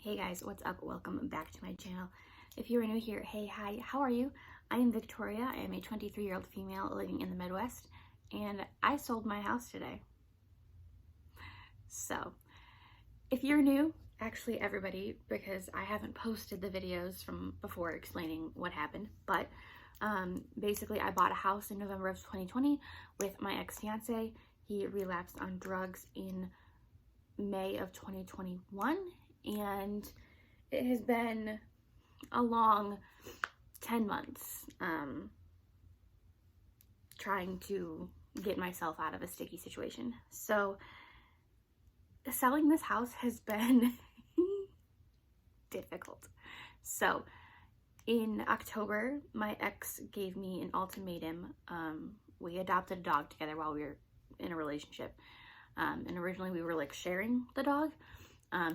Hey guys, what's up? Welcome back to my channel. If you are new here, hey, hi, how are you? I am Victoria. I am a 23-year-old female living in the Midwest, and I sold my house today. So, if you're new, actually everybody, because I haven't posted the videos from before explaining what happened, but basically I bought a house in November of 2020 with my ex-fiance. He relapsed on drugs in May of 2021, and it has been a long 10 months trying to get myself out of a sticky situation. So selling this house has been difficult. So in October, my ex gave me an ultimatum. We adopted a dog together while we were in a relationship. And originally we were like sharing the dog.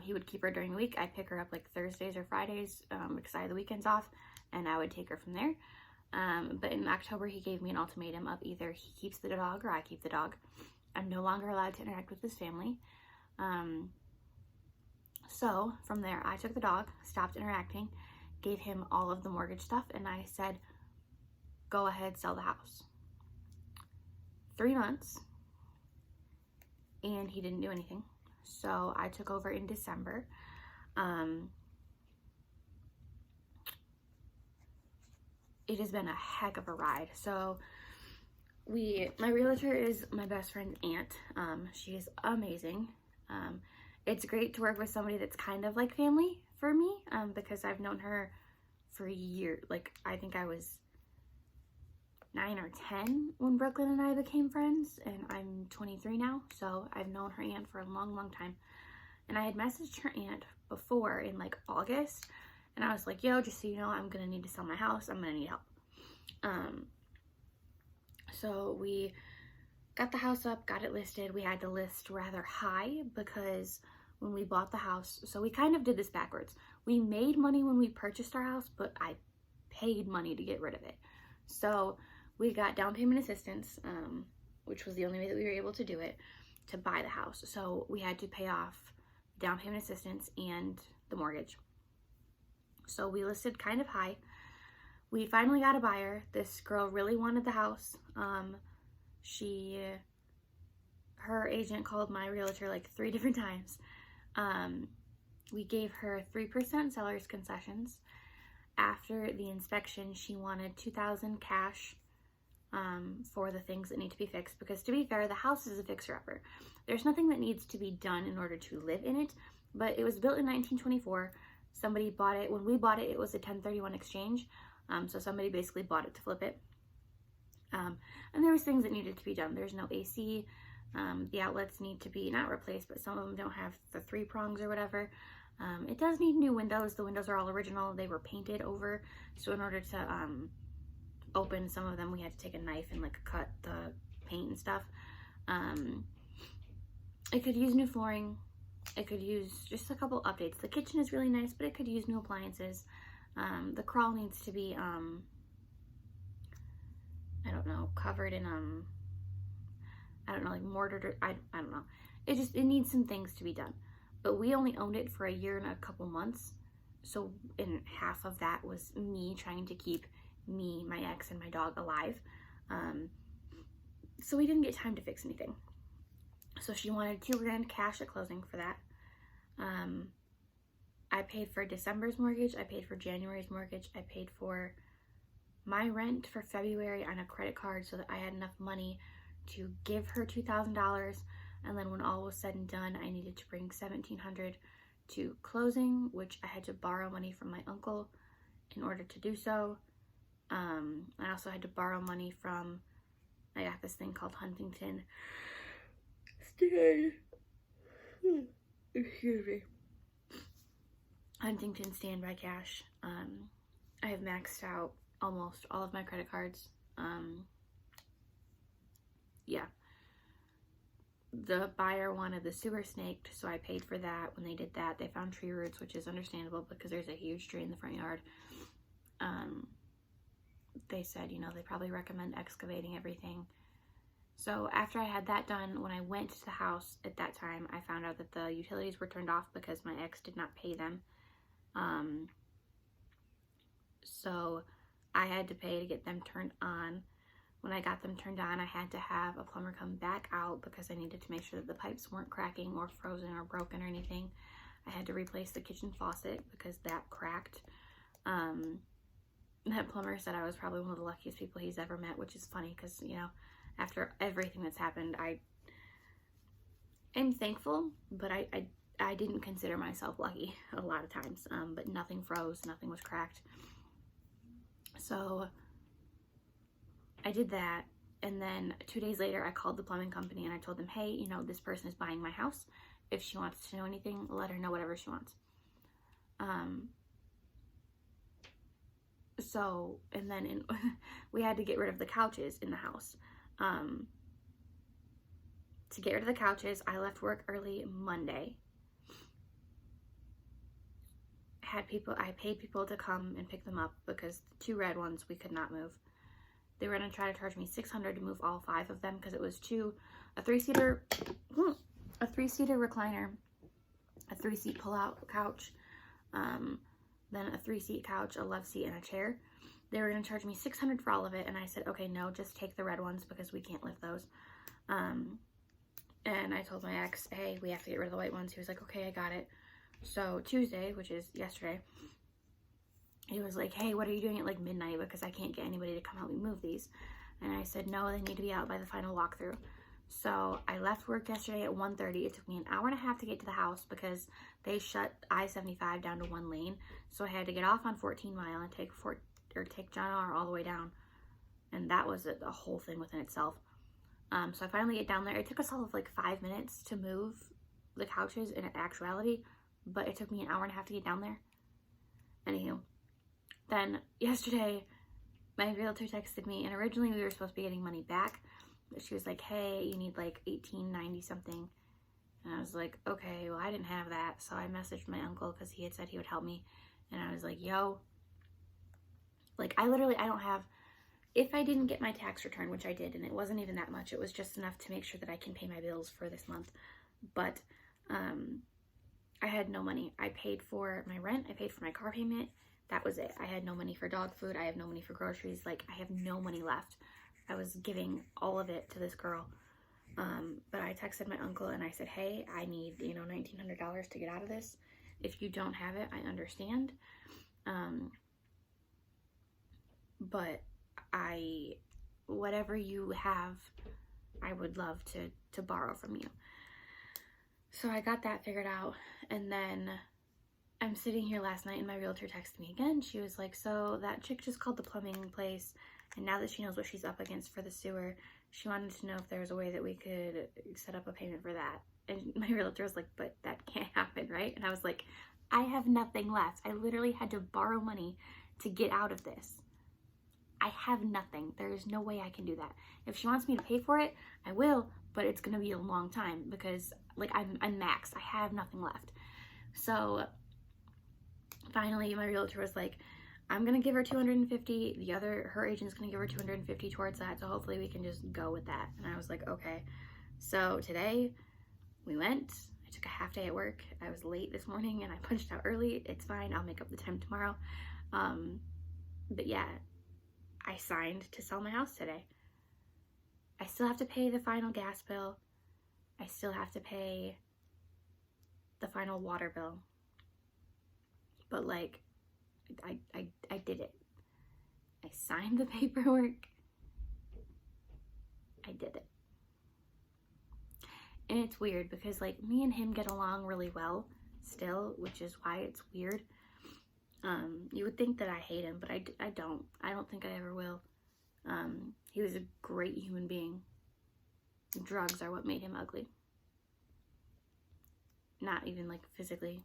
He would keep her during the week. I'd pick her up like Thursdays or Fridays because I had the weekends off, and I would take her from there. But in October, he gave me an ultimatum of either he keeps the dog or I keep the dog. I'm no longer allowed to interact with his family. So from there, I took the dog, stopped interacting, gave him all of the mortgage stuff, and I said, go ahead, sell the house. 3 months, and he didn't do anything. So I took over in December. It has been a heck of a ride. So my realtor is my best friend's aunt. She is amazing. It's great to work with somebody that's kind of like family for me, because I've known her for years. Like, I think I was 9 or 10 when Brooklyn and I became friends, and I'm 23 now, so I've known her aunt for a long time. And I had messaged her aunt before in like August, and I was like, yo, just so you know, I'm gonna need to sell my house, I'm gonna need help. So we got the house up, got it listed. We had to list rather high because when we bought the house, so we kind of did this backwards. We made money when we purchased our house, but I paid money to get rid of it. So we got down payment assistance, which was the only way that we were able to do it, to buy the house. So we had to pay off down payment assistance and the mortgage. So we listed kind of high. We finally got a buyer. This girl really wanted the house. Her agent called my realtor like 3 different times. We gave her 3% seller's concessions. After the inspection, she wanted $2,000 cash for the things that need to be fixed, because to be fair, the house is a fixer-upper. There's nothing that needs to be done in order to live in it, but it was built in 1924. Somebody bought it. When we bought it, it was a 1031 exchange, so somebody basically bought it to flip it. And there was things that needed to be done. There's no AC. The outlets need to be not replaced, but some of them don't have the 3 prongs or whatever. It does need new windows. The windows are all original. They were painted over, so in order to open some of them, we had to take a knife and like cut the paint and stuff. It could use new flooring. It could use just a couple updates. The kitchen is really nice, but it could use new appliances. The crawl needs to be I don't know, covered in I don't know, like mortared, or I don't know. It needs some things to be done. But we only owned it for a year and a couple months, so in half of that was me trying to keep me, my ex, and my dog alive. So we didn't get time to fix anything. So she wanted $2,000 cash at closing for that. I paid for December's mortgage. I paid for January's mortgage. I paid for my rent for February on a credit card so that I had enough money to give her $2,000. And then when all was said and done, I needed to bring $1,700 to closing, which I had to borrow money from my uncle in order to do so. I also had to borrow money from, I got this thing called Huntington Huntington Standby Cash. I have maxed out almost all of my credit cards. Yeah. The buyer wanted the sewer snaked, so I paid for that. When they did that, they found tree roots, which is understandable because there's a huge tree in the front yard. They said, you know, they probably recommend excavating everything. So after I had that done, when I went to the house at that time, I found out that the utilities were turned off because my ex did not pay them. So I had to pay to get them turned on. When I got them turned on, I had to have a plumber come back out because I needed to make sure that the pipes weren't cracking or frozen or broken or anything. I had to replace the kitchen faucet because that cracked. That plumber said I was probably one of the luckiest people he's ever met, which is funny because, you know, after everything that's happened, I'm thankful, but I didn't consider myself lucky a lot of times. But nothing froze, nothing was cracked. So I did that, and then 2 days later I called the plumbing company and I told them, hey, you know, this person is buying my house. If she wants to know anything, let her know whatever she wants. So, and then we had to get rid of the couches in the house. To get rid of the couches, I left work early Monday. I paid people to come and pick them up because the 2 red ones we could not move. They were going to try to charge me $600 to move all 5 of them because it was a 3-seater recliner, a 3-seat pull-out couch, then a 3-seat couch, a love seat, and a chair. They were going to charge me $600 for all of it, and I said, okay, no, just take the red ones because we can't lift those. And I told my ex, hey, we have to get rid of the white ones. He was like, okay, I got it. So Tuesday, which is yesterday, he was like, hey, what are you doing at like midnight because I can't get anybody to come help me move these? And I said, no, they need to be out by the final walkthrough. So I left work yesterday at 1:30. It took me an hour and a half to get to the house because they shut I-75 down to 1 lane. So I had to get off on 14 Mile and take John R all the way down. And that was a whole thing within itself. So I finally get down there. It took us all of like 5 minutes to move the couches in actuality, but it took me an hour and a half to get down there. Anywho, then yesterday, my realtor texted me, and originally we were supposed to be getting money back, but she was like, hey, you need like $18.90 something. And I was like, okay, well, I didn't have that. So I messaged my uncle because he had said he would help me. And I was like, yo, like I don't have, if I didn't get my tax return, which I did, and it wasn't even that much, it was just enough to make sure that I can pay my bills for this month. But I had no money. I paid for my rent. I paid for my car payment. That was it. I had no money for dog food. I have no money for groceries. Like, I have no money left. I was giving all of it to this girl. But I texted my uncle and I said, hey, I need, you know, $1,900 to get out of this. If you don't have it, I understand. But whatever you have, I would love to borrow from you. So I got that figured out, and then I'm sitting here last night and my realtor texted me again. She was like, so that chick just called the plumbing place, and now that she knows what she's up against for the sewer, she wanted to know if there was a way that we could set up a payment for that. And my realtor was like, but that can't happen, right? And I was like, I have nothing left. I literally had to borrow money to get out of this. I have nothing. There is no way I can do that. If she wants me to pay for it, I will, but it's going to be a long time because like I'm maxed. I have nothing left. So finally my realtor was like, I'm going to give her $250. Her agent's going to give her $250 towards that. So hopefully we can just go with that. And I was like, okay. So today we went. I took a half day at work. I was late this morning and I punched out early. It's fine. I'll make up the time tomorrow. But yeah, I signed to sell my house today. I still have to pay the final gas bill. I still have to pay the final water bill. But like, I did it. I signed the paperwork. I did it. And it's weird because like me and him get along really well still, which is why it's weird. You would think that I hate him, but I don't. I don't think I ever will. He was a great human being. Drugs are what made him ugly. Not even like physically,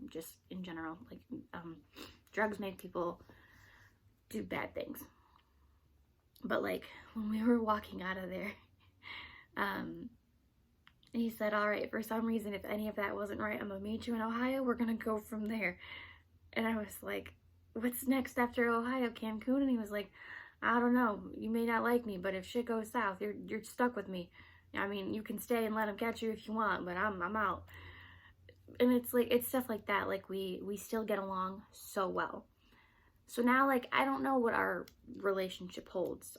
just in general. Like, drugs make people do bad things. But like when we were walking out of there, he said, all right, for some reason, if any of that wasn't right, I'm gonna meet you in Ohio. We're gonna go from there. And I was like, what's next after Ohio? Cancun? And he was like, I don't know. You may not like me, but if shit goes south, you're stuck with me. I mean, you can stay and let him catch you if you want, but I'm out. and it's like, it's stuff like that. Like we still get along so well. So now, like, I don't know what our relationship holds.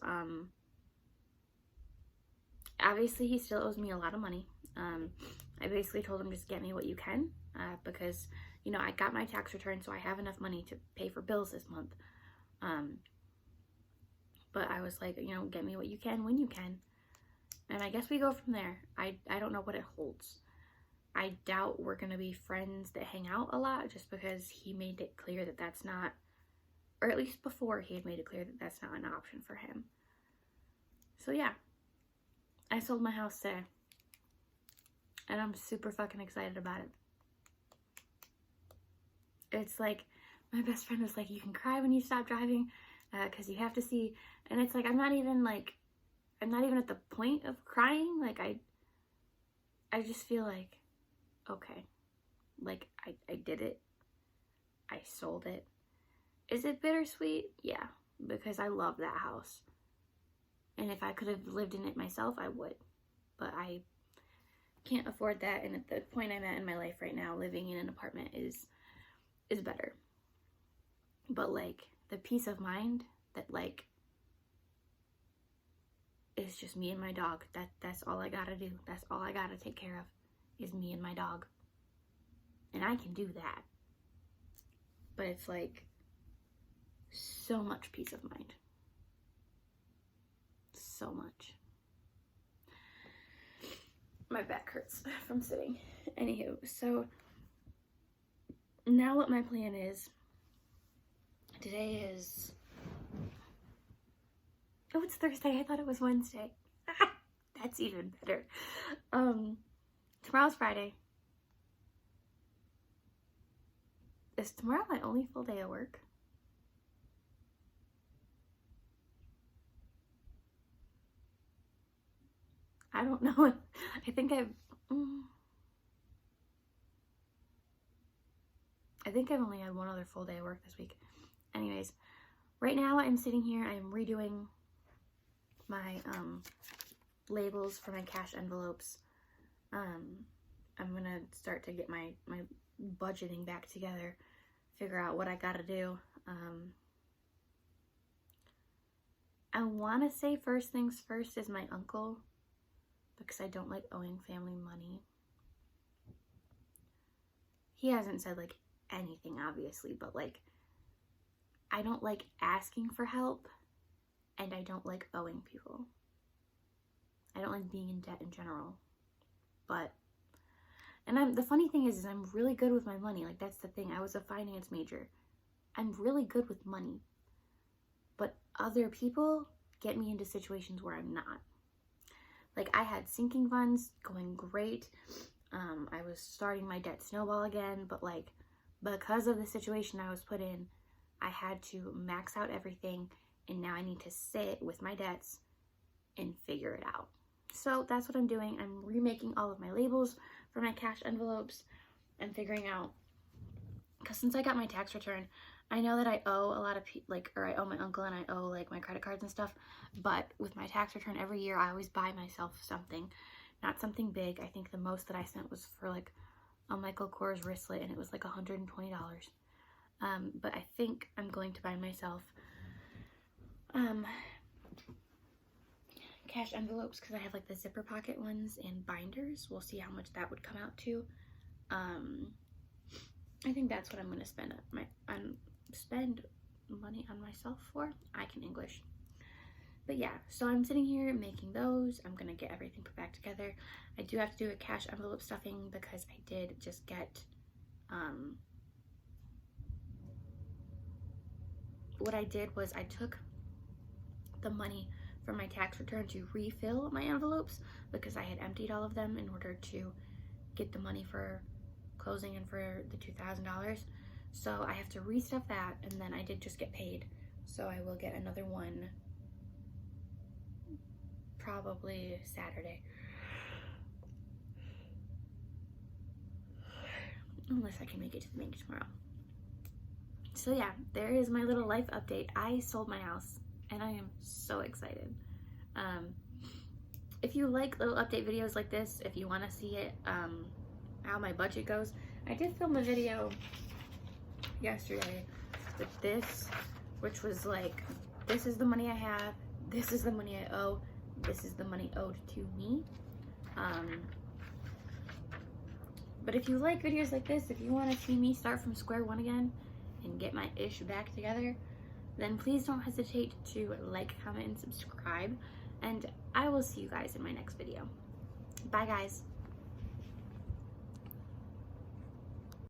Obviously he still owes me a lot of money. I basically told him, just get me what you can, because, you know, I got my tax return, so I have enough money to pay for bills this month. But I was like, you know, get me what you can when you can. And I guess we go from there. I don't know what it holds. I doubt we're going to be friends that hang out a lot, just because he made it clear that that's not, or at least before he had made it clear that that's not an option for him. So yeah, I sold my house today. And I'm super fucking excited about it. It's like, my best friend was like, you can cry when you stop driving, because you have to see. And it's like, I'm not even at the point of crying. Like, I just feel like, okay, like, I did it. I sold it. Is it bittersweet? Yeah, because I love that house. And if I could have lived in it myself, I would. But I can't afford that, and at the point I'm at in my life right now, living in an apartment is better. But like, the peace of mind that like is just me and my dog, that's all I gotta do. That's all I gotta take care of, is me and my dog. And I can do that. But it's like so much peace of mind. So much. My back hurts from sitting. Anywho, so now what my plan is, today is, oh, it's Thursday. I thought it was Wednesday. That's even better. Tomorrow's Friday. Is tomorrow my only full day of work? I don't know. I think I've only had one other full day of work this week. Anyways, right now I'm sitting here, I'm redoing my labels for my cash envelopes. I'm gonna start to get my budgeting back together, figure out what I gotta do. I want to say first things first is my uncle, because I don't like owing family money. He hasn't said like anything, obviously, but like, I don't like asking for help, and I don't like owing people. I don't like being in debt in general. But, and the funny thing is I'm really good with my money. Like, that's the thing. I was a finance major. I'm really good with money. But other people get me into situations where I'm not. Like, I had sinking funds going great. I was starting my debt snowball again, but like, because of the situation I was put in, I had to max out everything, and now I need to sit with my debts and figure it out. So that's what I'm doing. I'm remaking all of my labels for my cash envelopes and figuring out, because since I got my tax return, I know that I owe a lot of I owe my uncle and I owe like my credit cards and stuff, but with my tax return every year, I always buy myself something, not something big. I think the most that I spent was for like a Michael Kors wristlet, and it was like $120. But I think I'm going to buy myself cash envelopes, because I have like the zipper pocket ones and binders. We'll see how much that would come out to. I think that's what I'm going to spend money on myself for. I can English. But yeah, so I'm sitting here making those. I'm going to get everything put back together. I do have to do a cash envelope stuffing, because I did just get, what I did was I took the money from my tax return to refill my envelopes, because I had emptied all of them in order to get the money for closing and for the $2,000. So I have to restuff that, and then I did just get paid. So I will get another one probably Saturday. Unless I can make it to the bank tomorrow. So yeah, there is my little life update. I sold my house, and I am so excited. If you like little update videos like this, if you want to see it, how my budget goes, I did film a video yesterday with this, which was like, this is the money I have, this is the money I owe, this is the money owed to me. But if you like videos like this, if you want to see me start from square one again and get my ish back together, then please don't hesitate to like, comment, and subscribe. And I will see you guys in my next video. Bye, guys.